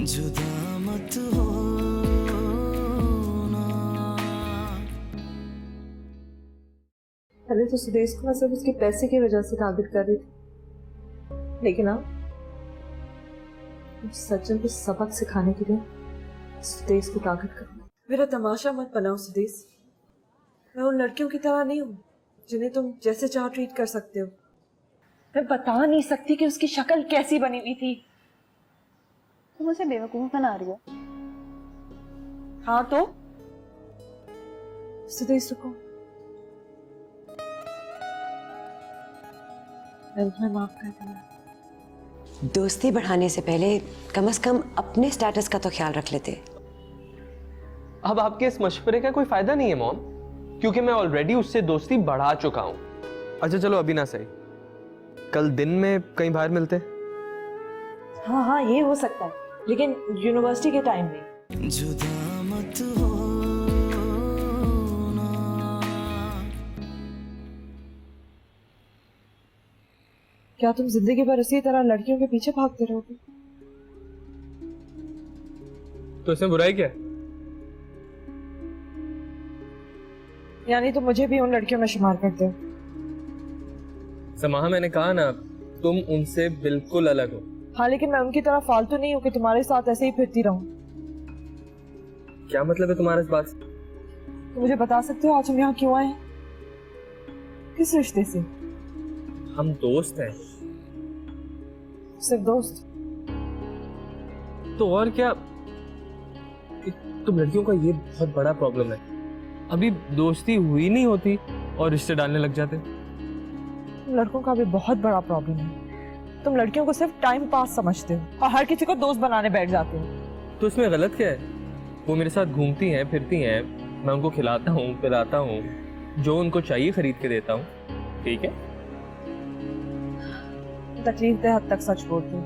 जुदा मत होना। पहले तो सुदेश को मैं सिर्फ उसके पैसे की वजह से टारगेट कर रही थी, लेकिन अब सचिन को सबक सिखाने के लिए सुदेश को टारगेट करना। मेरा तमाशा मत बनाओ सुदेश, मैं उन लड़कियों की तरह नहीं हूँ जिन्हें तुम जैसे चाहो ट्रीट कर सकते हो। मैं बता नहीं सकती कि उसकी शक्ल कैसी बनी हुई थी। तुम मुझे बेवकूफ बना रही हो। हाँ तो सुदेश रुको, मैं माफ कर दूंगा। दोस्ती बढ़ाने से पहले कम से कम अपने स्टेटस का तो ख्याल रख लेते। अब आपके इस मशवरे का कोई फायदा नहीं है मॉम, क्योंकि मैं ऑलरेडी उससे दोस्ती बढ़ा चुका हूं। अच्छा चलो अभी ना सही, कल दिन में कहीं बाहर मिलते। हाँ हाँ ये हो सकता है, लेकिन यूनिवर्सिटी के टाइम में। जुदा मत होना। क्या तुम जिंदगी भर इसी तरह लड़कियों के पीछे भागते रहोगे? तो इसमें बुराई क्या है? यानी तुम मुझे भी उन लड़कियों में शुमार करते हो? समाहा, मैंने कहा ना तुम उनसे बिल्कुल अलग हो। हाँ लेकिन मैं उनकी तरह फालतू नहीं हूँ कि तुम्हारे साथ ऐसे ही फिरती रहूं। क्या मतलब है तुम्हारा इस बात से? तो मुझे बता सकते हो आज हम यहाँ क्यों आए हैं? किस रिश्ते से? हम दोस्त हैं। सिर्फ दोस्त? तो और क्या, तुम लड़कियों का ये बहुत बड़ा प्रॉब्लम है, अभी दोस्ती हुई नहीं होती और रिश्ते डालने लग जाते। तुम लड़कों का भी बहुत बड़ा प्रॉब्लम है, तुम लड़कियों को सिर्फ टाइम पास समझते हो और हर किसी को दोस्त बनाने बैठ जाते हो। तो इसमें गलत क्या है? वो मेरे साथ घूमती हैं फिरती हैं, मैं उनको खिलाता हूँ पिलाता हूँ, जो उनको चाहिए खरीद के देता हूँ, ठीक है? तकलीफ दे हद तक सच बोलते हो।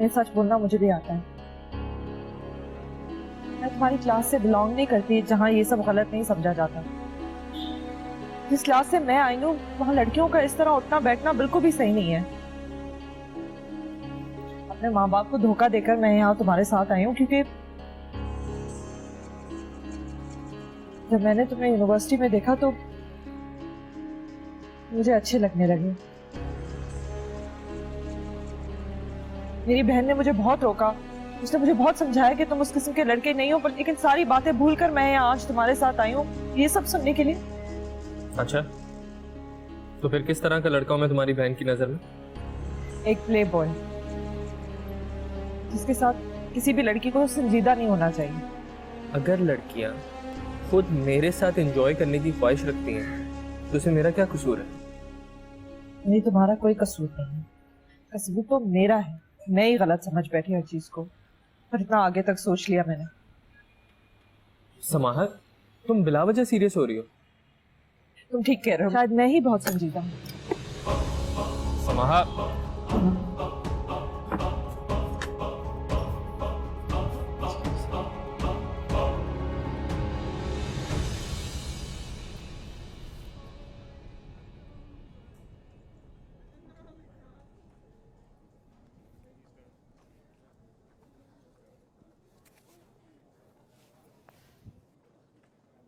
ये सच बोलना मुझे भी आता है। मैं तुम्हारी क्लास से बिलोंग नहीं करती जहाँ ये सब गलत नहीं समझा जाता। जिस क्लास से मैं आई हूँ वहाँ लड़कियों का इस तरह उठना बैठना बिल्कुल भी सही नहीं है। अपने माँ बाप को धोखा देकर मैं यहाँ तुम्हारे साथ आई हूँ, क्योंकि जब मैंने तुम्हें यूनिवर्सिटी में देखा तो मुझे अच्छे लगने लगे। मेरी बहन ने मुझे बहुत रोका, उसने मुझे बहुत समझाया कि तुम उस किस्म के लड़के नहीं हो, पर लेकिन सारी बातें भूलकर मैं यहाँ आज तुम्हारे साथ आई हूँ ये सब सुनने के लिए। अच्छा, तो फिर किस तरह का लड़का हूं मैं तुम्हारी बहन की नजर में? एक प्ले बॉय जिसके साथ किसी भी लड़की को संजीदा नहीं होना चाहिए। अगर लड़कियां खुद मेरे साथ एंजॉय करने की ख्वाहिश रखती हैं तो इसमें मेरा क्या कसूर है? नहीं, तुम्हारा कोई कसूर नहीं है, कसूर तो मेरा है। मैं ही गलत समझ बैठी हर चीज को, पर इतना आगे तक सोच लिया मैंने। समाहा, तुम बिला वजह सीरियस हो रही हो। तुम ठीक कह रहे हो, शायद मैं ही बहुत संजीदा हूँ। समाहा,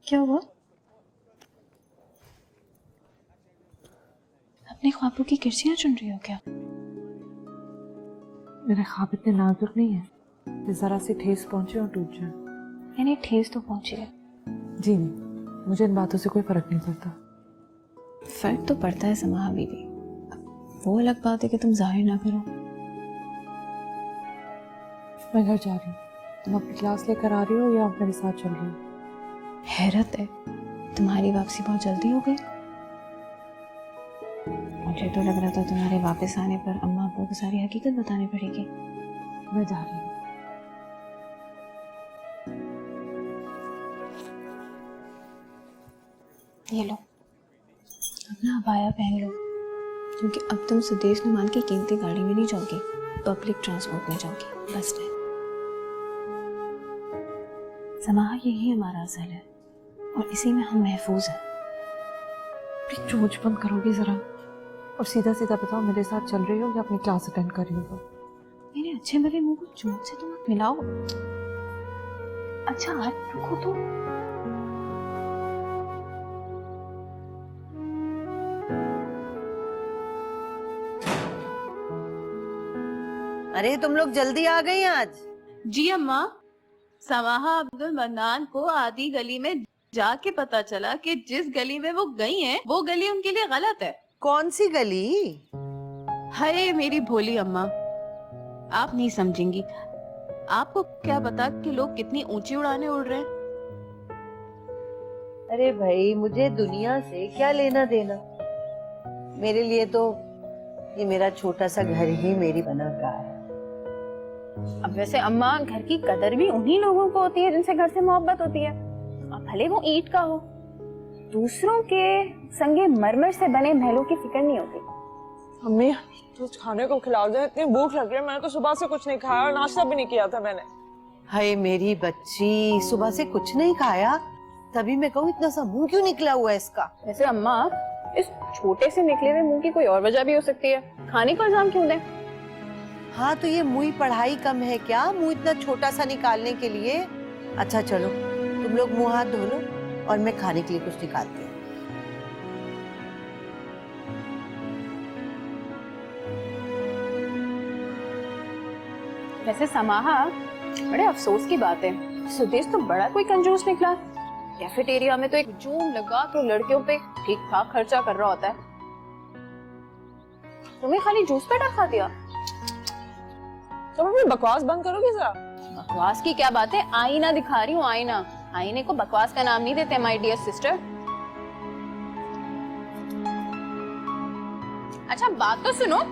क्या हुआ? अपने ख्वाबों की किरचियां चुन रही हो क्या? मेरे ख्वाब इतने नाजुक नहीं है कि जरा सी ठेस पहुंचे और टूट जाए। यानी ठेस तो पहुंची है। जी नहीं, मुझे इन बातों से कोई फर्क नहीं पड़ता। फर्क तो पड़ता है समाहा बीबी, अब वो अलग बात है कि तुम जाहिर ना करो। मैं घर जा रही हूँ, तुम अपनी क्लास लेकर आ रही हो या आप मेरे साथ चल रही हो? हैरत है, तुम्हारी वापसी बहुत जल्दी हो गई। मुझे तो लग रहा था तुम्हारे वापस आने पर अम्मा अब्बू को सारी हकीकत बतानी पड़ेगी। मैं जा रही हूँ। ये लो, अपना अबाया पहन लो, क्योंकि अब तुम सुदेश नुमान की कीमती गाड़ी में नहीं जाओगी, पब्लिक ट्रांसपोर्ट में जाओगी, बस स्टैंड। समाहा, यही हमारा असल है और इसी में हम महफूज हैं। चोंच बंद करोगी जरा और सीधा सीधा बताओ, मेरे साथ चल रही हो या अपनी क्लास अटेंड कर रही हो? मेरे अच्छे भले मुंह को चूत से तो मत मिलाओ। अच्छा हाथ रखो तो। अरे तुम लोग जल्दी आ गई आज। जी अम्मा, समाहा अब्दुल मन्नान को आधी गली में जाके पता चला कि जिस गली में वो गई हैं, वो गली उनके लिए गलत है। कौन सी गली? हाय मेरी भोली अम्मा, आप नहीं समझेंगी। आपको क्या पता कि लोग कितनी ऊंची उड़ाने उड़ रहे हैं। अरे भाई, मुझे दुनिया से क्या लेना देना। मेरे लिए तो ये मेरा छोटा सा घर ही मेरी बना का है। अब वैसे अम्मा, घर की कदर भी उन्हीं लोगों को होती है जिनसे घर से मोहब्बत होती है। अब भले वो ईंट का हो, दूसरों के संगे मरमर से बने महलों की फिक्र नहीं होती। अम्मी कुछ खाने को खिला दे, इतनी भूख लग रही है। मैंने तो सुबह से कुछ नहीं खाया और नाश्ता भी नहीं किया था मैंने। हाय मेरी बच्ची, सुबह से कुछ नहीं खाया, तभी मैं कहूँ इतना सा मुंह क्यों निकला हुआ है इसका। वैसे अम्मा, इस छोटे से निकले हुए मुंह की कोई और वजह भी हो सकती है। खाने को इल्जाम क्यों दें? हाँ तो ये मुंह पढ़ाई कम है क्या, मुंह इतना छोटा सा निकालने के लिए। अच्छा चलो तुम लोग मुंह हाथ धो लो और मैं खाने के लिए कुछ निकालती हूँ। वैसे समाहा, बड़े अफसोस की बात है, सुदेश तो बड़ा कोई कंजूस निकला। कैफेटेरिया में तो एक जूम लगा के लड़कियों पे ठीक ठाक खर्चा कर रहा होता है। तुम्हें खाली जूस पे खा दिया। तो मैं बकवास बंद करोगी जरा? बकवास की क्या बात है, आईना दिखा रही हूँ। आईना, आईने को बकवास का नाम नहीं देते माय डियर सिस्टर। अच्छा बात तो सुनो।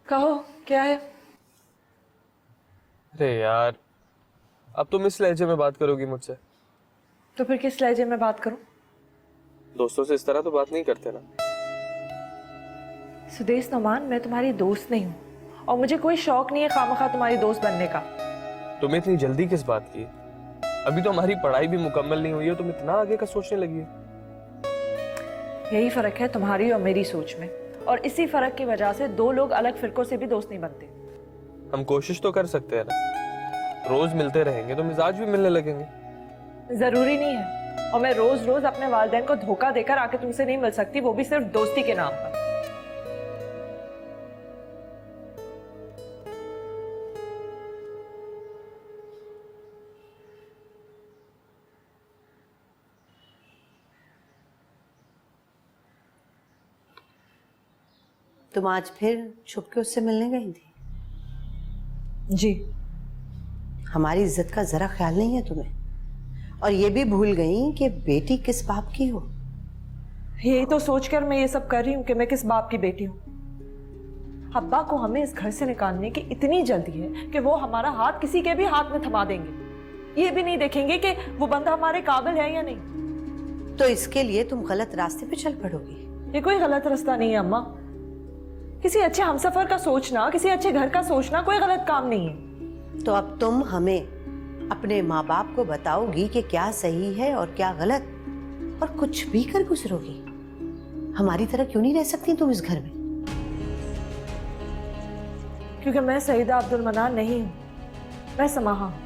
कहो क्या है? अरे यार, अब तुम इस लहजे में बात करोगी मुझसे? तो फिर किस लहजे में बात करूं? दोस्तों से इस तरह तो बात नहीं करते ना। सुदेश नोमान, मैं तुम्हारी दोस्त नहीं हूँ और मुझे कोई शौक नहीं है खामखा तुम्हारी दोस्त बनने का। तुम्हें इतनी जल्दी किस बात की? अभी तो हमारी पढ़ाई भी मुकम्मल नहीं हुई है, तुम इतना आगे का सोचने लगी है। यही फर्क है तुम्हारी और मेरी सोच में, और इसी फर्क की वजह से दो लोग अलग फिरकों से भी दोस्त नहीं बनते। हम कोशिश तो कर सकते हैं ना, रोज मिलते रहेंगे तो मिजाज भी मिलने लगेंगे। जरूरी नहीं है, और मैं रोज रोज अपने वालिदैन को धोखा देकर आके तुमसे नहीं मिल सकती, वो भी सिर्फ दोस्ती के नाम पर। तुम आज फिर छुप के उससे मिलने गई थी? जी। हमारी इज्जत का जरा ख्याल नहीं है तुम्हें, और ये भी भूल गई कि बेटी किस बाप की हो। यही तो सोचकर मैं ये सब कर रही हूँ कि मैं किस बाप की बेटी हूँ। अब्बा को हमें इस घर से निकालने की इतनी जल्दी है कि वो हमारा हाथ किसी के भी हाथ में थमा देंगे। ये भी नहीं देखेंगे कि वो बंदा हमारे काबिल है या नहीं। तो इसके लिए तुम गलत रास्ते पे चल पड़ोगी। ये कोई गलत रास्ता नहीं है अम्मा। किसी अच्छे हमसफर का सोचना, किसी अच्छे घर का सोचना कोई गलत काम नहीं है। तो अब तुम हमें अपने माँ बाप को बताओगी कि क्या सही है और क्या गलत, और कुछ भी कर गुजरोगी। हमारी तरह क्यों नहीं रह सकती तुम इस घर में? क्योंकि मैं सईदा अब्दुल मन्नान नहीं हूं, मैं समाहा हूं।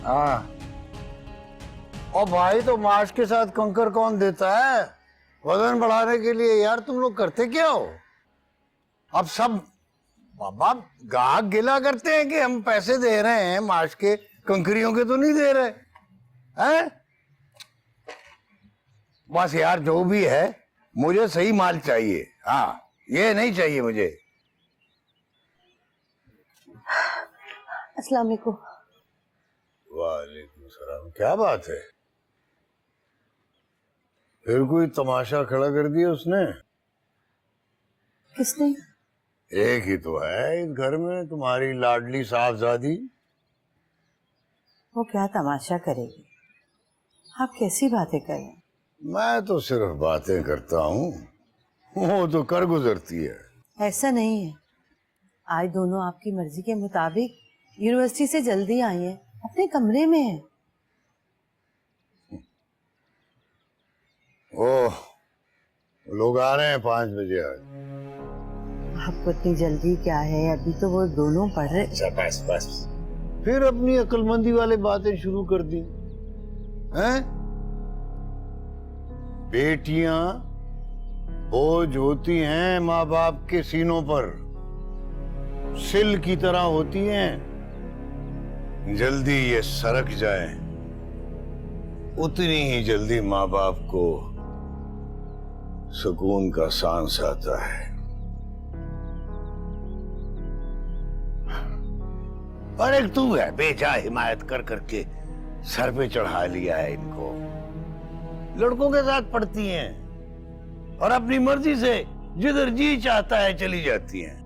हाँ। और भाई, तो माश के साथ कंकर कौन देता है वजन बढ़ाने के लिए? यार तुम लोग करते क्या हो? अब सब बाबा गाहक गिला करते हैं कि हम पैसे दे रहे हैं माश के, कंकरियों के तो नहीं दे रहे हैं। बस यार जो भी है, मुझे सही माल चाहिए। हाँ, ये नहीं चाहिए मुझे। अस्सलाम वालेकुम। वालेकुम सलाम, क्या बात है? फिर कोई तमाशा खड़ा कर दिया उसने? किसने? एक ही तो है इस घर में, तुम्हारी लाडली साहबजादी। वो क्या तमाशा करेगी? आप कैसी बातें कर रहे हैं? मैं तो सिर्फ बातें करता हूँ, वो तो कर गुजरती है। ऐसा नहीं है। आज दोनों आपकी मर्जी के मुताबिक यूनिवर्सिटी से जल्दी आई हैं, अपने कमरे में हैं। ओह, लोग आ रहे हैं 5 बजे आज। आपको इतनी जल्दी क्या है? अभी तो वो दोनों पढ़ रहे। अच्छा बस बस, फिर अपनी अक्लमंदी वाली बातें शुरू कर दी हैं? बेटियां बोझ होती हैं माँ बाप के सीनों पर, सिल की तरह होती हैं। जल्दी ये सरक जाए, उतनी ही जल्दी माँ बाप को सुकून का सांस आता है। और एक तू है बेजा हिमायत कर करके सर पे चढ़ा लिया है इनको। लड़कों के साथ पढ़ती हैं और अपनी मर्जी से जिधर जी चाहता है चली जाती हैं।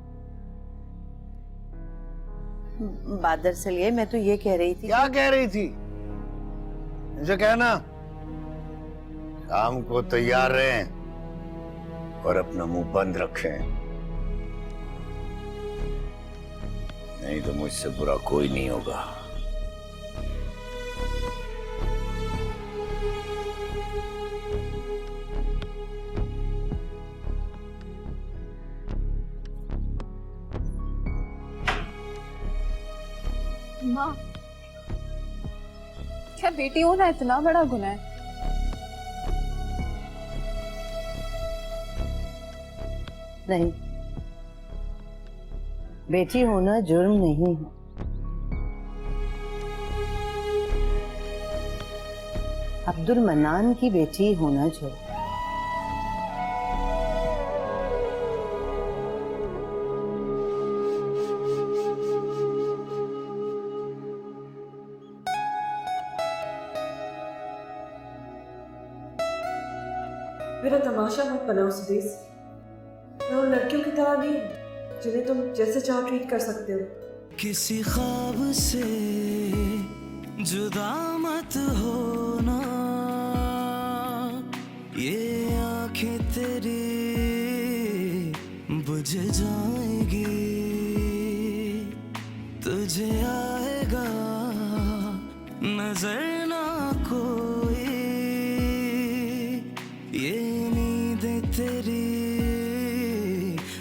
बादर से लिए मैं तो ये कह रही थी। क्या कह रही थी? इनसे कहना शाम को तैयार रहें और अपना मुंह बंद रखें, नहीं तो मुझसे बुरा कोई नहीं होगा। माँ, क्या बेटी होना इतना बड़ा गुनाह है? नहीं, बेटी होना जुर्म नहीं है। अब्दुल मन्नान की बेटी होना जुर्म। मेरा तमाशा मत बनाओ सुदेश। मैं उन लड़कियों की तरह नहीं हूँ जिन्हें तुम जैसे चाहो ट्रीट कर सकते हो। किसी ख्वाब से जुदा मत होना, ये आंखें तेरी बुझ जाएगी, तुझे आएगा नजर ना कोई, ये नींदें तेरी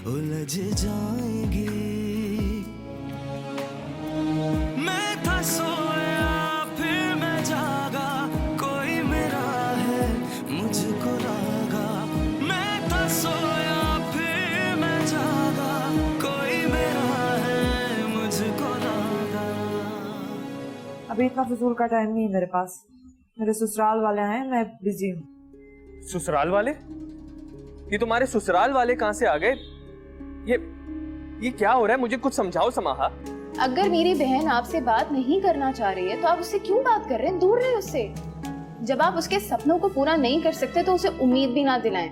उलझ जाएंगी। मैं था सोया फिर मैं जागा, कोई मेरा है मुझको लागा। मैं था सोया फिर मैं जागा, कोई मेरा है मुझको लागा। अभी इतना फजूल का टाइम नहीं है मेरे पास। मेरे ससुराल वाले आए, मैं बिजी हूँ। ससुराल वाले? ये तुम्हारे ससुराल वाले कहाँ से आ गए? ये क्या हो रहा है? मुझे कुछ समझाओ समाहा। अगर मेरी बहन आपसे बात नहीं करना चाह रही है तो आप उससे क्यों बात कर रहे हैं? दूर रहे उससे। जब आप उसके सपनों को पूरा नहीं कर सकते तो उसे उम्मीद भी ना दिलाएं।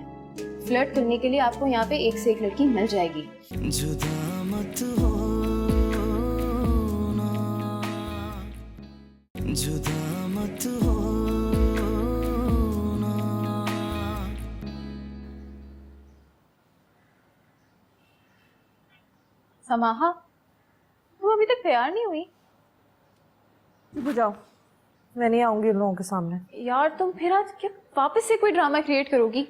फ्लर्ट करने के लिए आपको यहाँ पे एक से एक लड़की मिल जाएगी। जुदा मत होना, जुदा मत होना। समाहा, तुम अभी तक तैयार नहीं हुई? चुप जाओ, मैं नहीं आऊंगी उन लोगों के सामने। यार तुम फिर आज क्या वापस से कोई ड्रामा क्रिएट करोगी?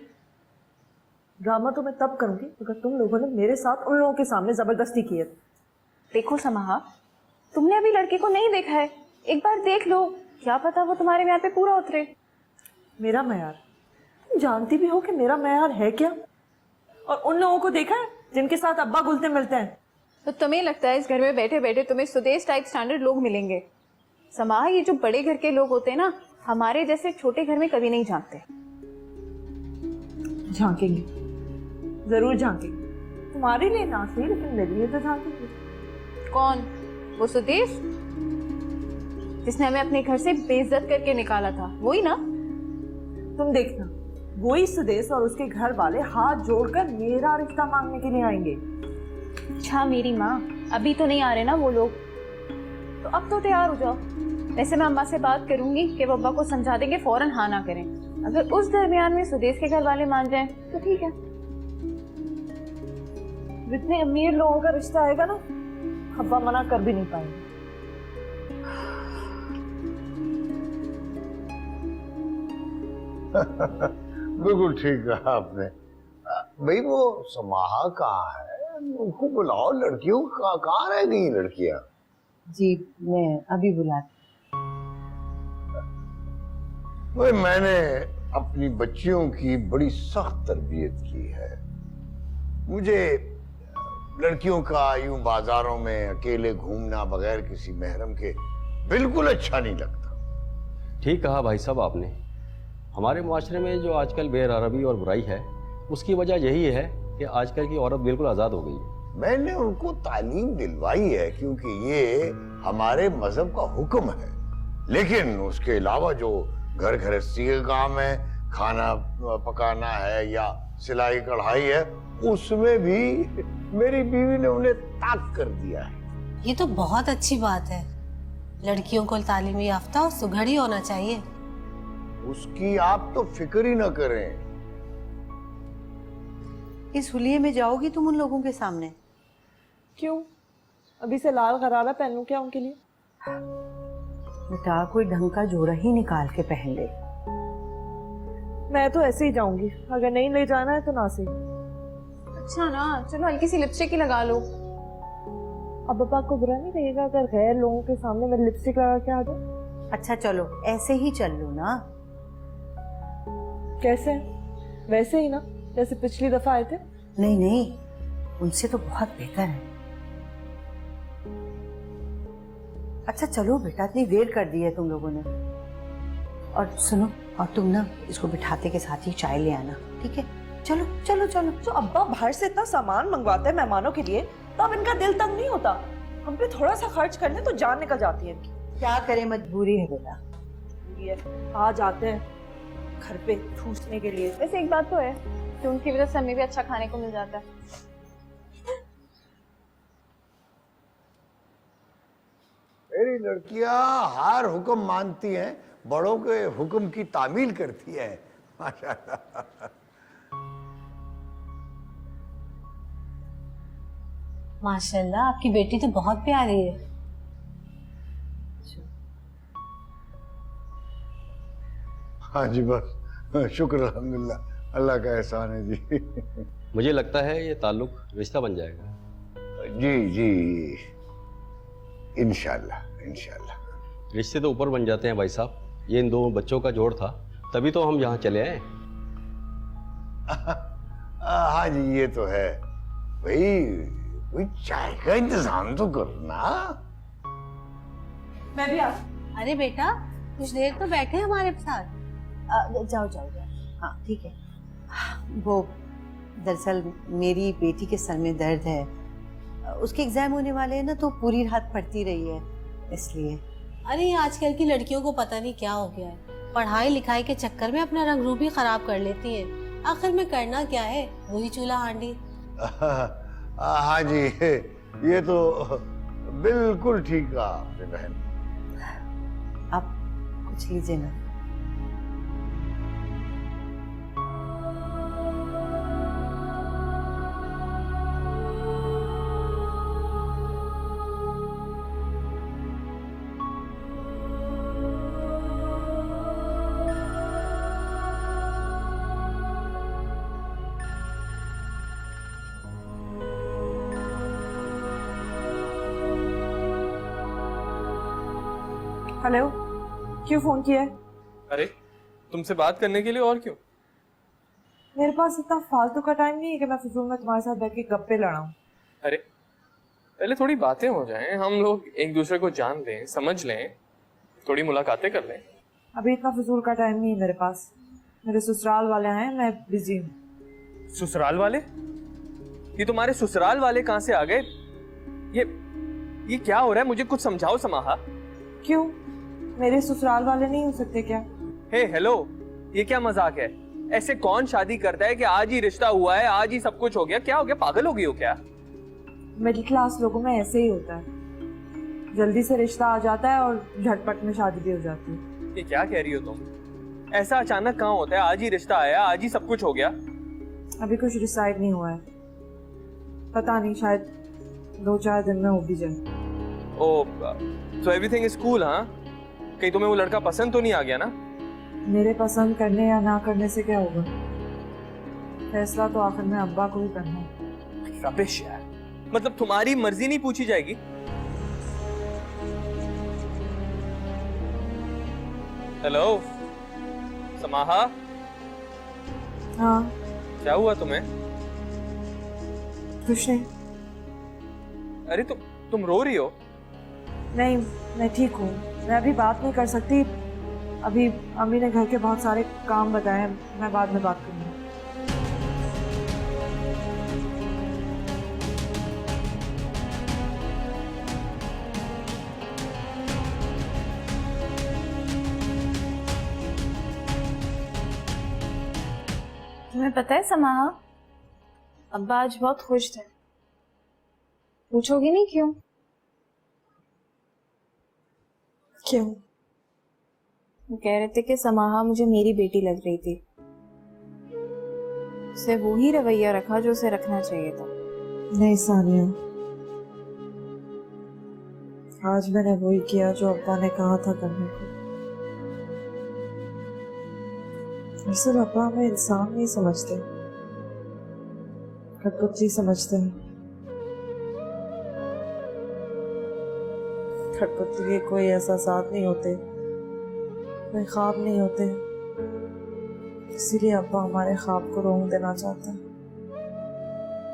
ड्रामा तो मैं तब करूंगी अगर तुम लोगों ने मेरे साथ उन लोगों के सामने जबरदस्ती की है। देखो समाहा, तुमने अभी लड़के को नहीं देखा है, एक बार देख लो, क्या पता वो तुम्हारे म्यार पे पूरा उतरे। मेरा मैयार? तुम जानती भी हो कि मेरा मैयार है क्या? और उन लोगों को देखा है जिनके साथ अब्बा घुलते मिलते हैं? तो तुम्हें लगता है इस घर में बैठे बैठे तुम्हें सुदेश टाइप स्टैंडर्ड लोग मिलेंगे? समाहा, ये जो बड़े घर के लोग होते हैं ना, हमारे जैसे छोटे घर में कभी नहीं झांकते। झांकेंगे, जरूर झांकेंगे। तुम्हारे लिए ना सही, लेकिन मेरे लिए तो झांकेंगे। कौन? वो सुदेश जिसने हमें अपने घर से बेइज्जत करके निकाला था, वही ना? तुम देखना, वही सुदेश और उसके घर वाले हाथ जोड़कर मेरा रिश्ता मांगने के लिए आएंगे। अच्छा मेरी माँ, अभी तो नहीं आ रहे ना वो लोग, तो अब तो तैयार हो जाओ। वैसे मैं अम्मा से बात करूंगी कि वो अब्बा को समझा देंगे फौरन हाँ ना करें। अगर उस दरमियान में सुदेश के घर वाले मान जाएं तो ठीक है। जितने अमीर लोगों का रिश्ता आएगा ना, अब्बा मना कर भी नहीं पाएंगे। बिल्कुल ठीक कहा आपने। भाई वो समाहा कहाँ है, उनको बुलाओ। लड़कियों कहाँ रह गई लड़कियां? जी मैं अभी बुलाती। भाई मैंने अपनी बच्चियों की बड़ी सख्त तरबियत की है। मुझे लड़कियों का यूं बाजारों में अकेले घूमना बगैर किसी महरम के बिल्कुल अच्छा नहीं लगता। ठीक कहा भाई साहब आपने। हमारे मुआशरे में जो आजकल बेरहरबी और बुराई है, उसकी वजह यही है कि आजकल की औरत बिल्कुल आज़ाद हो गई है। मैंने उनको तालीम दिलवाई है क्योंकि ये हमारे मजहब का हुक्म है, लेकिन उसके अलावा जो घर गृहस्थी का काम है, खाना पकाना है या सिलाई कढ़ाई है, उसमें भी मेरी बीवी ने उन्हें ताक कर दिया है। ये तो बहुत अच्छी बात है। लड़कियों को तालीमी याफ्ता और सुघड़ी होना चाहिए। उसकी आप तो फिक्र ही न करें। इस हुलिये में जाओगी तुम उन लोगों के सामने? क्यों? अभी से लाल गरारा पहन लूं क्या उनके लिए? बेटा कोई ढंग का जोड़ा ही निकाल के पहन ले। मैं तो ऐसे ही जाऊंगी, अगर नहीं ले जाना है तो ना सही। अच्छा ना, चलो हल्की सी लिपस्टिक ही लगा लो। अब पापा को बुरा नहीं लगेगा अगर गैर लोगों के सामने मैं लिपस्टिक लगा के आ जाऊं? अच्छा चलो ऐसे ही चल लो ना। कैसे? वैसे ही ना जैसे पिछली दफा आए थे। नहीं नहीं, उनसे तो बहुत बेहतर है। अच्छा चलो बेटा, इतनी देर कर दी है तुम लोगों ने। और सुनो, और तुम ना इसको बिठाते के साथ ही चाय ले आना, ठीक है? चलो चलो चलो। जो अब्बा बाहर से इतना सामान मंगवाते हैं मेहमानों के लिए, तो अब इनका दिल तंग नहीं होता? हम पे थोड़ा सा खर्च करने तो जान निकल जाती है इनकी। क्या करे, मजबूरी है बेटा। ये आ जाते हैं घर पे ठूसने के लिए। वैसे एक बात तो है कि उनकी वजह से हमें भी अच्छा खाने को मिल जाता है। मेरी लड़कियां हर हुक्म मानती हैं, बड़ों के हुक्म की तामील करती हैं। माशाल्लाह। माशाल्लाह, आपकी बेटी तो बहुत प्यारी है। हाँ जी, बस शुक्र अल्हम्दुलिल्लाह, अल्लाह का एहसान है जी। मुझे लगता है ये ताल्लुक रिश्ता बन जाएगा। जी जी, इंशाल्लाह इंशाल्लाह। रिश्ते तो ऊपर बन जाते हैं भाई साहब। ये इन दो बच्चों का जोड़ था, तभी तो हम यहाँ चले आए। हाँ जी, ये तो है। भाई कोई चाय का इंतजाम तो करना। मैं भी आ। अरे बेटा, कुछ देर तो बैठे हमारे साथ। जाओ जाओ जाओ। हाँ ठीक है। वो दरअसल मेरी बेटी के सर में दर्द है, उसके एग्जाम होने वाले हैं ना, तो पूरी रात पढ़ती रही है इसलिए। अरे ये आजकल की लड़कियों को पता नहीं क्या हो गया है, पढ़ाई लिखाई के चक्कर में अपना रंग रूप भी खराब कर लेती हैं। आखिर में करना क्या है, वही चूल्हा हांडी। हाँ जी, ये तो बिल्कुल ठीक कहा आपने बहन। आप कुछ लीजिए ना। हेलो, क्यों फोन किया है? अरे तुमसे बात करने के लिए, और क्यों? मेरे पास इतना फालतू का टाइम नहीं है कि मैं फिजूल में तुम्हारे साथ बैठ के गप्पे लड़ाऊं। अरे पहले थोड़ी बातें हो जाएं, हम लोग एक दूसरे को जान लें, समझ लें, थोड़ी मुलाकातें कर लें। अभी इतना फिजूल का टाइम नहीं है मेरे पास। मेरे ससुराल वाले आए हैं, मैं बिजी हूँ। ससुराल वाले? ये तुम्हारे ससुराल वाले कहाँ से आ गए? ये क्या हो रहा है? मुझे कुछ समझाओ समाहा। क्यों? मेरे ससुराल वाले नहीं हो सकते क्या? हे हेलो, ये क्या मजाक है? ऐसे कौन शादी करता है कि आज ही रिश्ता हुआ है, आज ही सब कुछ हो गया? क्या हो गया, पागल हो गई हो क्या? मिडिल क्लास लोगों में ऐसे ही होता है, जल्दी से रिश्ता आ जाता है और झटपट में शादी भी हो जाती है। ये क्या कह रही हो तुम? ऐसा अचानक कहाँ होता है? आज ही रिश्ता आया, आज ही सब कुछ हो गया? अभी कुछ डिसाइड नहीं हुआ है, पता नहीं, शायद 2-4 दिन में हो भी जाए। ओ, so everything is cool, हाँ? कहीं तुम्हें वो लड़का पसंद तो नहीं आ गया ना? मेरे पसंद करने या ना करने से क्या होगा, फैसला तो आखिर में अब्बा को ही करना है। रबिश यार, मतलब तुम्हारी मर्जी नहीं पूछी जाएगी? हेलो समाहा, हाँ क्या हुआ तुम्हें? कुछ नहीं। अरे तुम रो रही हो? नहीं, मैं ठीक हूँ, मैं अभी बात नहीं कर सकती, अभी अम्मी ने घर के बहुत सारे काम बताए हैं, मैं बाद में बात करूँगी। तुम्हें पता है समाहा, अब्बा आज बहुत खुश थे। पूछोगी नहीं क्यों? क्यों? वो कह रहे थे कि समाहा मुझे मेरी बेटी लग रही थी, उसे वो ही रवैया रखा जो उसे रखना चाहिए था। नहीं सानिया, आज मैंने वही किया जो अब्बा ने कहा था करने को। दरअसल अब्बा हमें इंसान नहीं समझते, खटपुतली समझते हैं। खटपुतली के कोई एहसासात नहीं होते, कोई ख्वाब नहीं होते, इसीलिए अब्बा हमारे ख्वाब को रोक देना चाहते हैं।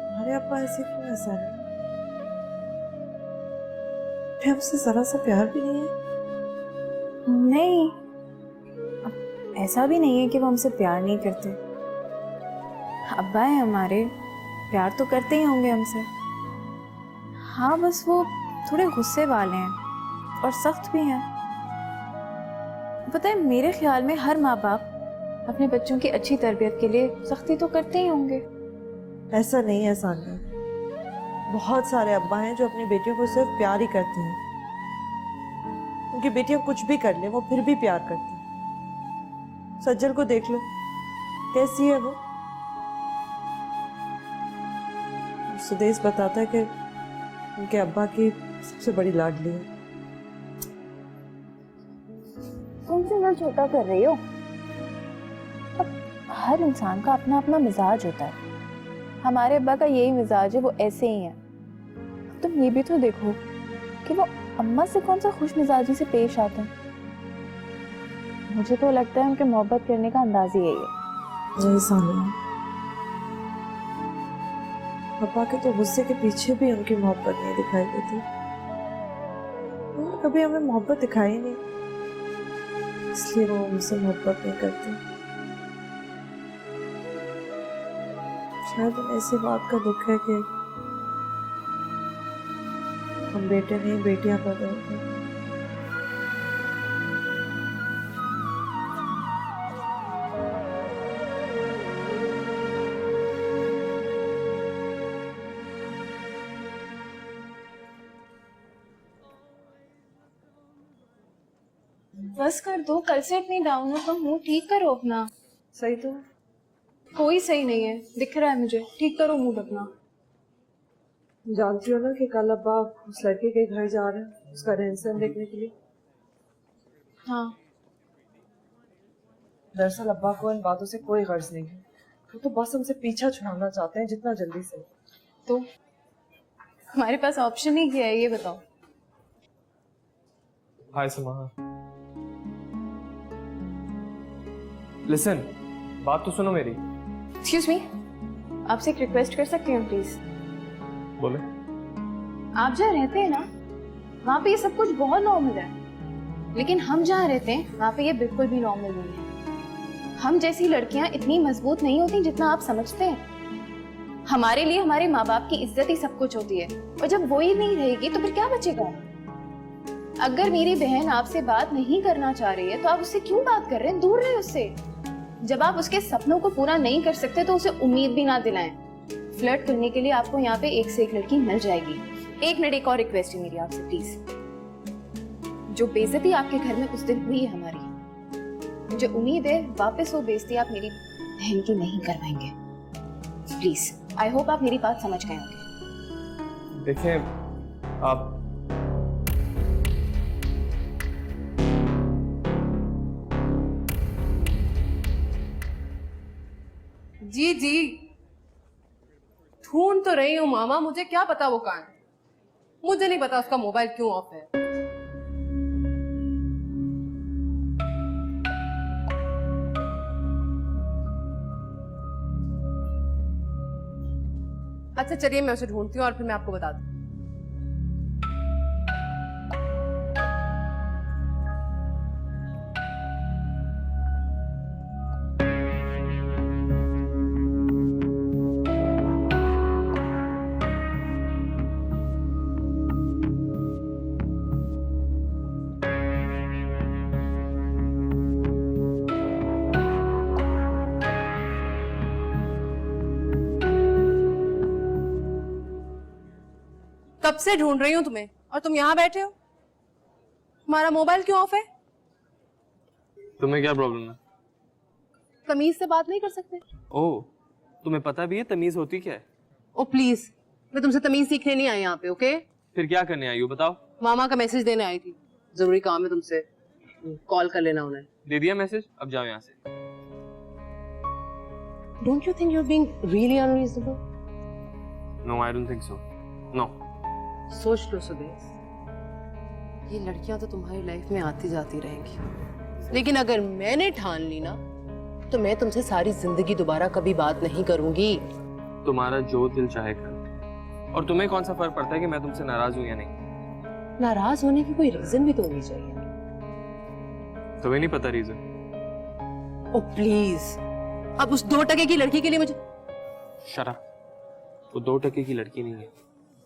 हमारे अब्बा ऐसे क्यों ऐसा है? हमसे जरा सा प्यार भी नहीं है? नहीं, ऐसा भी नहीं है कि वो हमसे प्यार नहीं करते। अब्बा है हमारे, प्यार तो करते ही होंगे हमसे। हाँ, बस वो थोड़े गुस्से वाले हैं और सख्त भी हैं। पता है, मेरे ख्याल में हर माँ बाप अपने बच्चों की अच्छी तरबियत के लिए सख्ती तो करते ही होंगे। ऐसा नहीं है सानिया, बहुत सारे अब्बा हैं जो अपनी बेटियों को सिर्फ प्यार ही करते हैं। उनकी बेटियां कुछ भी कर ले, वो फिर भी प्यार करती हैं। सज्जल को देख लो, कैसी है वो। सुदेश बताता है कि उनके अब्बा की सबसे बड़ी लाडली है। तुम से ना छोटा कर रही हो। अब हर इंसान का अपना अपना मिजाज होता है। हमारे अब्बा का यही मिजाज है, वो ऐसे ही हैं। तुम ये भी तो देखो कि वो अम्मा से कौन सा खुश मिजाजी से पेश आते हैं। मुझे तो लगता है उनके मोहब्बत करने का अंदाज ही यही है। नहीं सानिया, पापा के तो गुस्से के पीछे भी उनकी मोहब्बत नहीं दिखाई देती। उन्होंने कभी हमें मोहब्बत दिखाई नहीं, इसलिए वो हमसे मोहब्बत नहीं करते। शायद उन्हें इसी बात का दुख है कि हम बेटे नहीं बेटियां पैदा होते हैं। बस कर दो, कल से इतनी डाउन हो तुम, मुंह ठीक करो अपना। सही तो कोई सही नहीं है, दिख रहा है मुझे। ठीक करो मूड अपना। जानती हो ना कि कल अब्बा उस लड़के के घर जा रहे हैं उसका रहन सहन देखने के लिए। हाँ, दरअसल अब्बा को इन बातों से कोई गर्ज नहीं है, वो तो बस हमसे पीछा छुड़ाना चाहते हैं जितना जल्दी से। तो हमारे पास ऑप्शन ही क्या है, ये बताओ। हाय समाहा, लिसन, बात तो सुनो मेरी। एक्सक्यूज मी, आपसे एक रिक्वेस्ट कर सकती हूँ प्लीज? बोले। आप जहाँ रहते हैं ना, वहाँ पे ये सब कुछ बहुत नॉर्मल है, लेकिन हम जहाँ रहते हैं वहाँ पे ये बिल्कुल भी नॉर्मल नहीं है। हम जैसी लड़कियाँ इतनी मजबूत नहीं होती जितना आप समझते हैं। हमारे लिए हमारे माँ बाप की इज्जत ही सब कुछ होती है, और जब वो ही नहीं रहेगी तो फिर क्या बचेगा? अगर मेरी बहन आपसे बात नहीं करना चाह रही है तो आप उससे क्यों बात कर रहे हैं? दूर रहे उससे। जब आप उसके सपनों को पूरा नहीं कर सकते तो उसे उम्मीद भी ना दिलाएं। फ्लर्ट करने के लिए आपको यहाँ पे एक से एक लड़की मिल जाएगी। एक मिनट, एक और रिक्वेस्ट है मेरी आपसे प्लीज। जो बेइज्जती आपके घर में उस दिन हुई है हमारी, मुझे उम्मीद है वापस वो बेइज्जती आप मेरी बहन की नहीं करवाएंगे। प्लीज, आई होप आप मेरी बात समझ गए होंगे। देखिए आप जी जी, ढूंढ तो रही हूँ मामा, मुझे क्या पता वो कहाँ है। मुझे नहीं पता उसका मोबाइल क्यों ऑफ है। अच्छा चलिए, मैं उसे ढूंढती हूँ और फिर मैं आपको बता दूँ। कब से ढूंढ रही हूँ तुम्हें और तुम यहाँ बैठे हो। तुम्हारा मोबाइल क्यों ऑफ है? तुम्हें क्या प्रॉब्लम है? तमीज से बात नहीं कर सकते? ओह, तुम्हें पता भी है तमीज होती क्या है? ओ प्लीज, मैं तुमसे तमीज सीखने नहीं आई यहाँ पे, ओके? फिर क्या करने आई हो बताओ? मामा का मैसेज देने आई थी, जरूरी काम है तुमसे, कॉल कर लेना उन्हें। दे दिया मैसेज, अब जाओ यहाँ से। Don't you think you are being really unreasonable? No, I don't think so. No. सोच लो सुदेश, ये लड़कियां तो तुम्हारी लाइफ में आती जाती रहेंगी, लेकिन अगर मैंने ठान ली ना तो मैं तुमसे सारी जिंदगी दोबारा कभी बात नहीं करूंगी। तुम्हारा जो दिल चाहे कर। और तुम्हें कौन सा फर्क पड़ता है कि मैं तुमसे नाराज हूं या नहीं? नाराज होने की कोई रीजन भी तो होनी चाहिए। तुम्हें नहीं पता रीजन? ओ प्लीज, अब उस 2 टके की लड़की के लिए मुझे। Shut up. वो 2 टके की लड़की नहीं है,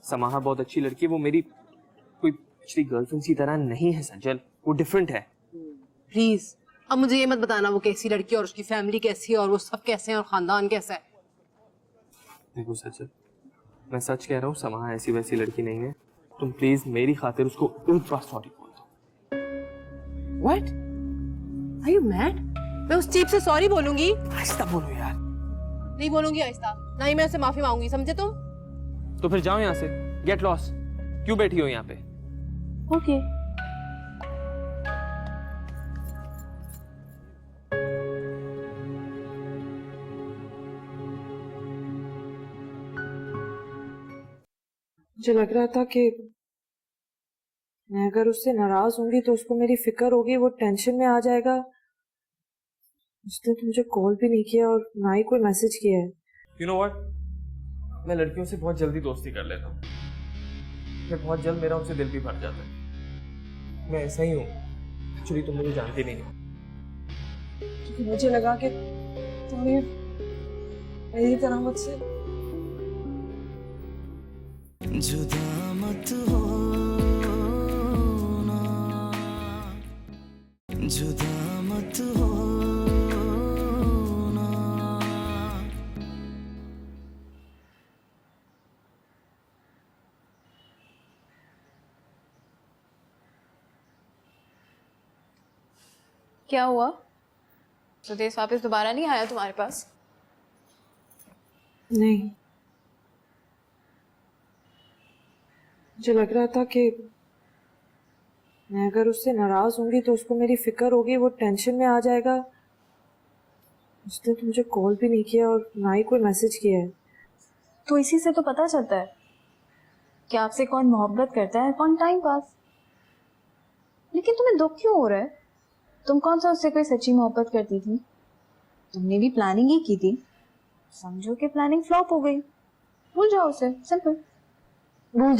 समाहा बहुत अच्छी लड़की है। वो मेरी कोई पिछली गर्लफ्रेंड की तरह नहीं है सज्जल, वो डिफरेंट है। प्लीज, अब मुझे ये मत बताना वो कैसी लड़की है और उसकी फैमिली कैसी है और वो सब कैसे हैं और खानदान कैसा है। देखो सज्जल, मैं सच कह रहा हूँ, समाहा ऐसी वैसी लड़की नहीं है। तुम प्लीज मेरी खातिर उसको एक बार सॉरी बोल दो। व्हाट? Are you mad? मैं उस चीप से सॉरी बोलूंगी? आहिस्ता बोलो यार। नहीं बोलूंगी आहिस्ता, ना ही मैं उससे माफी मांगूंगी, समझे तुम? तो फिर जाओ यहाँ से, गेट लॉस्ट। क्यों बैठी हो यहाँ पे? ओके। मुझे लग रहा था कि मैं अगर उससे नाराज होंगी तो उसको मेरी फिक्र होगी, वो टेंशन में आ जाएगा। उसने तो मुझे कॉल भी नहीं किया और ना ही कोई मैसेज किया है। You know what? मैं लड़कियों से बहुत जल्दी दोस्ती कर लेता हूँ। मैं बहुत जल्द मेरा उनसे दिल भी भर जाता है। मैं ऐसा ही हूँ। एक्चुअली तुम मुझे जानती नहीं हो। क्योंकि मुझे लगा कि तुम भी मेरी तरह मुझसे जुदा मत हो ना, जुदा मत हो ना। क्या हुआ? सुदेश वापस दोबारा नहीं आया तुम्हारे पास? नहीं, मुझे लग रहा था कि मैं अगर उससे नाराज होंगी तो उसको मेरी फिक्र होगी, वो टेंशन में आ जाएगा। उसने तो मुझे कॉल भी नहीं किया और ना ही कोई मैसेज किया है। तो इसी से तो पता चलता है कि आपसे कौन मोहब्बत करता है, कौन टाइम पास। लेकिन तुम्हें दुख क्यों हो रहा है? तुम कौन सा उससे कोई सच्ची मोहब्बत करती थी? तुमने भी प्लानिंग ही की थी। समझो कि प्लानिंग फ्लॉप हो गई। भूल जाओ उसे, सिंपल। भूल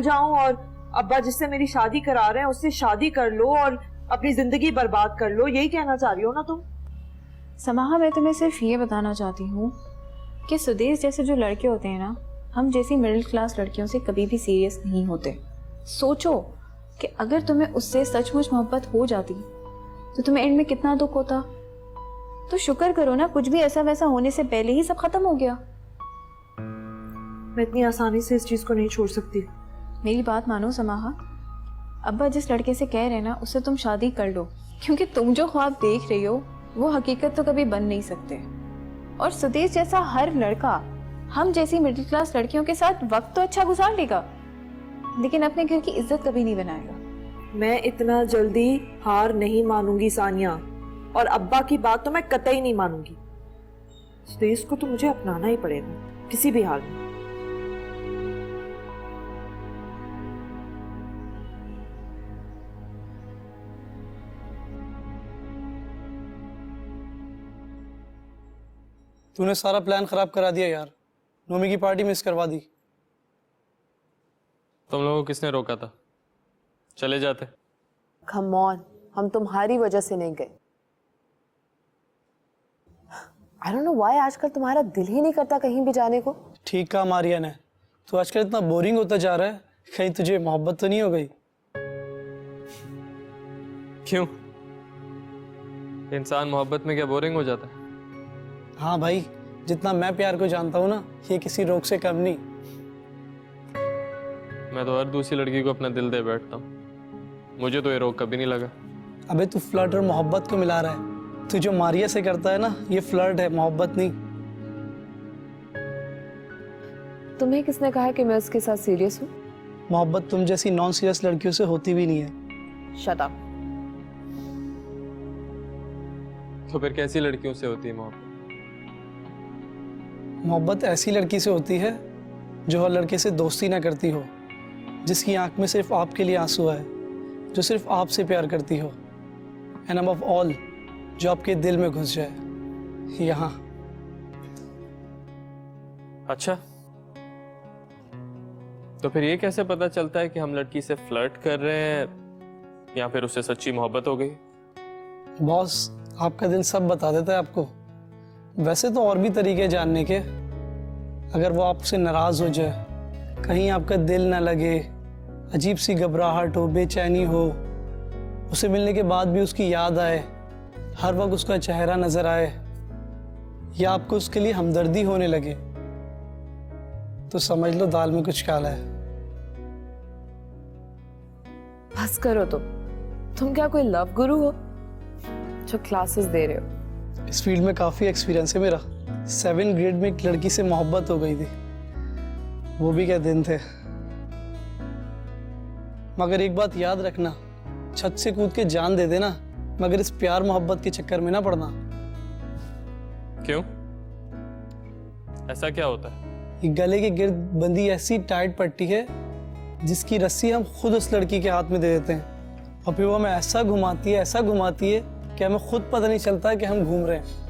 जाऊं और अब्बा जिससे मेरी शादी करा रहे हैं उससे शादी कर लो और अपनी जिंदगी बर्बाद कर लो, यही कहना चाह रही हो ना तुम? समाहा, मैं तुम्हें सिर्फ ये बताना चाहती हूँ कि सुदेश जैसे जो लड़के होते हैं ना, हम जैसी मिडिल क्लास लड़कियों से कभी भी सीरियस नहीं होते। सोचो कि अगर तुम्हें उससे सचमुच मोहब्बत हो जाती तो तुम्हें एंड में कितना दुख होता। तो शुक्र करो ना, कुछ भी ऐसा वैसा होने से पहले ही सब खत्म हो गया। मैं इतनी आसानी से इस चीज को नहीं छोड़ सकती। मेरी बात मानो समाहा, अब्बा जिस लड़के से कह रहे हैं ना उससे तुम शादी कर लो, क्योंकि तुम जो ख्वाब देख रही हो वो हकीकत तो कभी बन नहीं सकते। और सुदेश जैसा हर लड़का हम जैसी मिडिल क्लास लड़कियों के साथ वक्त तो अच्छा गुजार लेगा, लेकिन अपने घर की इज्जत कभी नहीं बनाएगा। मैं इतना जल्दी हार नहीं मानूंगी सानिया, और अब्बा की बात तो मैं कतई नहीं मानूंगी। सुदेश को तो मुझे अपनाना ही पड़ेगा किसी भी हाल में। तूने सारा प्लान खराब करा दिया यार, नोमी की पार्टी मिस करवा दी। तुम लोगों को किसने रोका था? चले जाते। कम ऑन, हम तुम्हारी वजह से नहीं गए। आई डोंट नो व्हाई आजकल तुम्हारा दिल ही नहीं करता कहीं भी जाने को। ठीक कहा मारिया ने, तू आजकल इतना बोरिंग होता जा रहा है, कहीं तुझे मोहब्बत तो नहीं हो गई? क्यों? इंसान मोहब्बत में क्या बोरिंग हो जाता है? हाँ भाई, जितना मैं प्यार को जानता हूँ ना, ये किसी रोग से कम नहीं। मैं तो हर दूसरी लड़की को अपना दिल दे बैठता हूँ, मुझे तो ये रोग कभी नहीं लगा। अबे तू फ्लर्ट और मोहब्बत को मिला रहा है। तू जो मारिया से करता है ना, ये फ्लर्ट है, मोहब्बत नहीं। तुम्हें किसने कहा है कि मैं उसके साथ सीरियस हूँ? मोहब्बत तुम जैसी नॉन सीरियस लड़कियों से होती भी नहीं है। Shut up. तो फिर कैसी लड़कियों से होती है मोहब्बत? मोहब्बत ऐसी लड़की से होती है जो हर लड़के से दोस्ती ना करती हो, जिसकी आंख में सिर्फ आपके लिए आंसू है, जो सिर्फ आपसे प्यार करती हो, एंड अबव ऑल जो आपके दिल में घुस जाए। यहाँ। अच्छा, तो फिर ये कैसे पता चलता है कि हम लड़की से फ्लर्ट कर रहे हैं या फिर उससे सच्ची मोहब्बत हो गई? बॉस, आपका दिल सब बता देता है आपको। वैसे तो और भी तरीके जानने के। अगर वो आपसे नाराज हो जाए, कहीं आपका दिल ना लगे, अजीब सी घबराहट हो, बेचैनी हो, उसे मिलने के बाद भी उसकी याद आए, हर वक्त उसका चेहरा नजर आए, या आपको उसके लिए हमदर्दी होने लगे, तो समझ लो दाल में कुछ काला है। बस करो तुम क्या कोई लव गुरु हो जो क्लासेस दे रहे हो? इस फील्ड में काफ़ी एक्सपीरियंस है मेरा। 7th ग्रेड में एक लड़की से मोहब्बत हो गई थी, वो भी क्या दिन थे। मगर एक बात याद रखना, छत से कूद के जान दे देना, मगर इस प्यार मोहब्बत के चक्कर में ना पड़ना। क्यों? ऐसा क्या होता है? ये गले के गिर्द बंदी ऐसी टाइट पट्टी है जिसकी रस्सी हम खुद उस लड़की के हाथ में दे देते हैं, और फिर वो हमें ऐसा घुमाती है कि हमें खुद पता नहीं चलता कि हम घूम रहे हैं।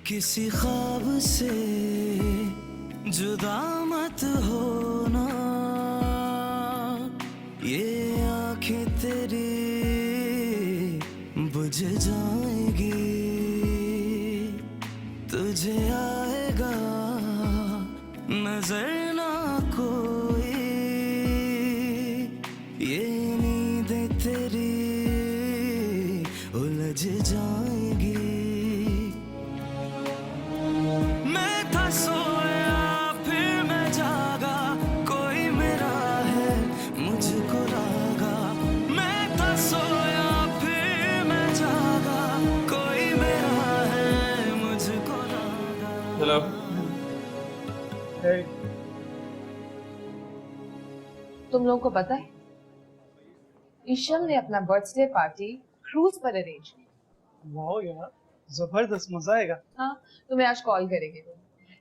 किसी ख्वाब से जुदा मत होना, ये आंखें तेरी बुझ जाएगी, तुझे आएगा नजर ना कोई, ये नींदें तेरी उलझ जाएगी। सोया फिर मैं जागा, कोई मेरा है मुझको लागा। मैं था सोया फिर मैं जागा, कोई मेरा है मुझको लागा। हेलो। तुम लोगों को पता है, ईशम ने अपना बर्थडे पार्टी क्रूज पर अरेंज की। वाह यार, जबरदस्त, मजा आएगा। हाँ, तुम्हें आज कॉल करेंगे।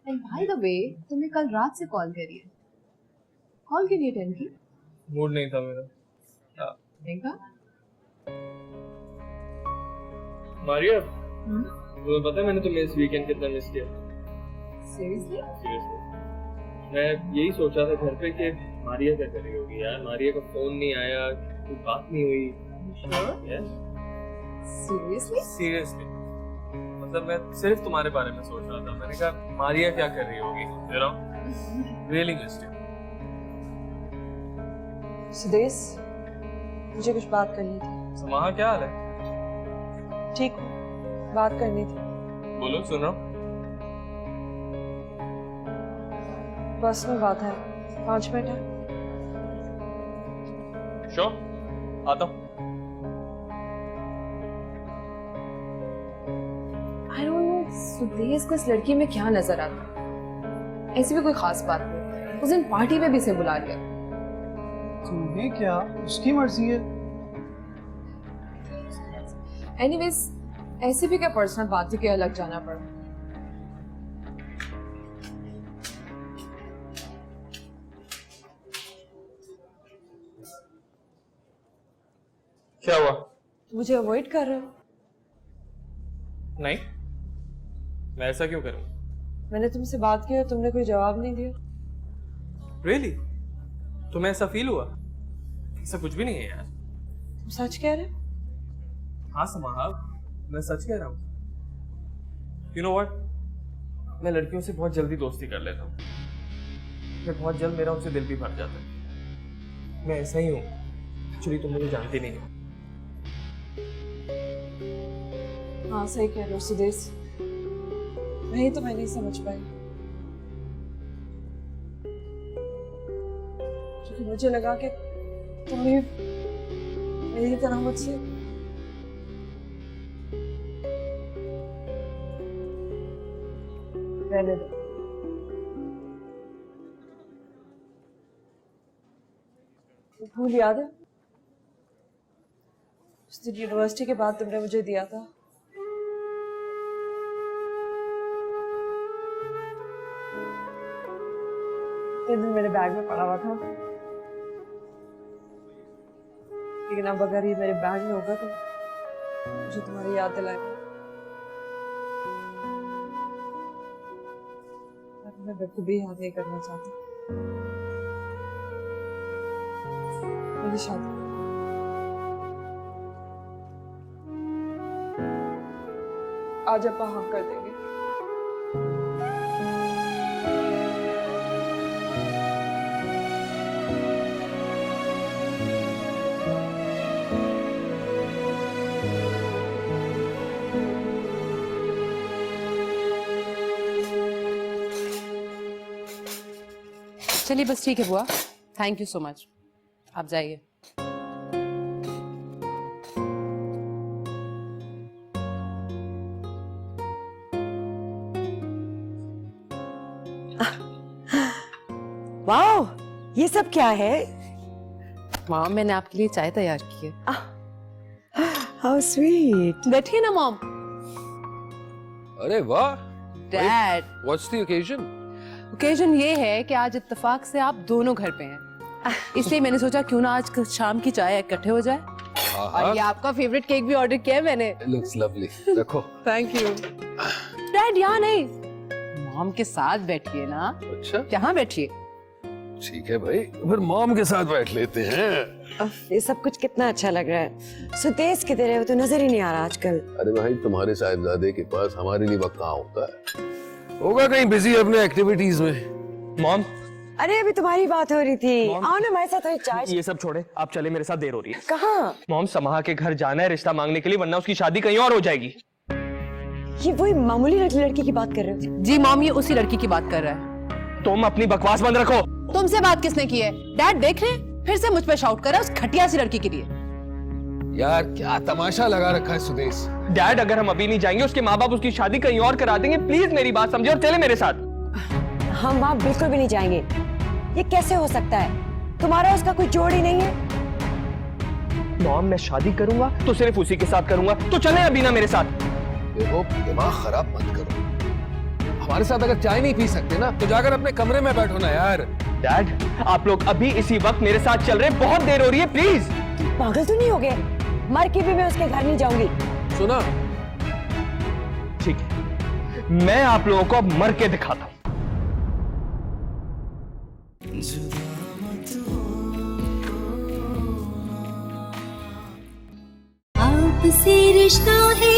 एंड बाय द वे, तुम्हें कल रात से कॉल करी है। कॉल के लिए टेन की? मूड नहीं था मेरा। मारिया, तुम्हें पता है मैंने तुम्हें इस वीकेंड कितना मिस किया? सीरियसली? सीरियसली मैं यही सोचा था घर पे कि मारिया क्या कर रही होगी यार। मारिया का फोन नहीं आया, कोई बात नहीं हुई। सीरियसली? सीरियसली मतलब मैं सिर्फ तुम्हारे बारे में सोच रहा था। मैंने कहा मारिया क्या कर रही होगी, you know, really missed you. Sudesh, मुझे कुछ बात करनी थी। समाहा क्या हाल है? ठीक हूँ, बात करनी थी। बोलो, सुन रहा हूँ। पर्सनल बात है, 5 मिनट है। श्योर, आता हूँ। I don't know, सुदेश को इस लड़की में क्या नजर आता है? ऐसी भी कोई खास बात नहीं। उस दिन पार्टी में भी इसे बुला लिया। तुम्हें क्या, उसकी मर्जी है। एनीवेज, ऐसे भी क्या पर्सनल बात थी कि अलग जाना पड़ा। क्या हुआ? मुझे अवॉइड कर रहे हो? नहीं, मैं ऐसा क्यों करूँ? मैंने तुमसे बात की और तुमने कोई जवाब नहीं दिया। रियली? तुम्हें ऐसा फील हुआ? ऐसा कुछ भी नहीं है यार। तुम सच कह रहे हो? हाँ समाहा, मैं सच कह रहा हूँ। यू नो व्हाट, मैं लड़कियों से बहुत जल्दी दोस्ती कर लेता हूँ। मैं बहुत जल्द मेरा उनसे दिल भी भर जाता है। मैं ऐसा ही हूँ। एक्चुअली तुम मुझे जानती नहीं हो। हाँ सही कह रहे हो सुदेश, नहीं तो मैं नहीं समझ पाई, क्योंकि मुझे लगा कि तुम भी मेरी तरह मुझसे रहने दो। भूल याद है उस दिन यूनिवर्सिटी के बाद तुमने मुझे दिया था? ये दिन मेरे बैग में पड़ा हुआ था, लेकिन अब अगर ये मेरे बैग में होगा तो मुझे तुम्हारी याद दिलाएगा। मैं बिल्कुल भी याद नहीं करना चाहती मेरी शादी। आज अपन हाँ कर देंगे। चलिए बस ठीक है बुआ, थैंक यू सो मच। आप जाइए। वाओ, ये सब क्या है? मॉम, मैंने आपके लिए चाय तैयार की है। How sweet. बैठिए ना मॉम। अरे वाह dad, what's the occasion? Occasion ये है कि आज इत्तेफाक से आप दोनों घर पे हैं, इसलिए मैंने सोचा क्यों ना आज शाम की चाय इकट्ठे हो जाए। और ये आपका फेवरेट केक भी ऑर्डर किया है मैंने। लुक्स लवली, रखो। Thank you. डैड यहाँ नहीं, मॉम के साथ बैठिए ना। अच्छा यहाँ बैठिए। ठीक है भाई, फिर मॉम के साथ बैठ लेते हैं। ये सब कुछ कितना अच्छा लग रहा है। सुदेश किधर है? वो तो नजर ही नहीं आ रहा आजकल। अरे भाई, तुम्हारे साहिबजादे के पास हमारे लिए वक्त कहाँ होता है? होगा कहीं बिजी अपने एक्टिविटीज में। मॉम, अरे अभी तुम्हारी बात हो रही थी। आओ ना हमारे साथ, थोड़ी चाय। ये सब छोड़े, आप चले, मेरे साथ देर हो रही है। कहाँ? मॉम, समाहा के घर जाना है रिश्ता मांगने के लिए, वरना उसकी शादी कहीं और हो जाएगी। ये वही मामूली लड़की की बात कर रहे हो? जी मॉम, ये उसी लड़की की बात कर रहा है। तुम अपनी बकवास बंद रखो। तुमसे बात किसने की है? डैड देख रहे हैं, फिर से मुझ पे शाउट कर रहा है उस घटिया सी लड़की के लिए। यार क्या तमाशा लगा रखा है सुदेश। डैड, अगर हम अभी नहीं जाएंगे उसके माँ बाप उसकी शादी कहीं और करा देंगे। प्लीज मेरी बात समझे और चले मेरे साथ। हम वहाँ बिल्कुल भी नहीं जाएंगे। ये कैसे हो सकता है? तुम्हारा उसका कोई जोड़ ही नहीं है। मॉम, मैं शादी करूंगा तो सिर्फ उसी के साथ करूंगा, तो चले अभी ना मेरे साथ। देखो, दिमाग खराब मत करो। हमारे साथ अगर चाय नहीं पी सकते ना, तो जाकर अपने कमरे में बैठो ना यार। डैड, आप लोग अभी इसी वक्त मेरे साथ चल रहे हैं, बहुत देर हो रही है, प्लीज। पागल तो नहीं हो गए? मर के भी मैं उसके घर नहीं जाऊंगी। सुना? ठीक है, मैं आप लोगों को अब मर के दिखाता हूं। आपसे रिश्ता है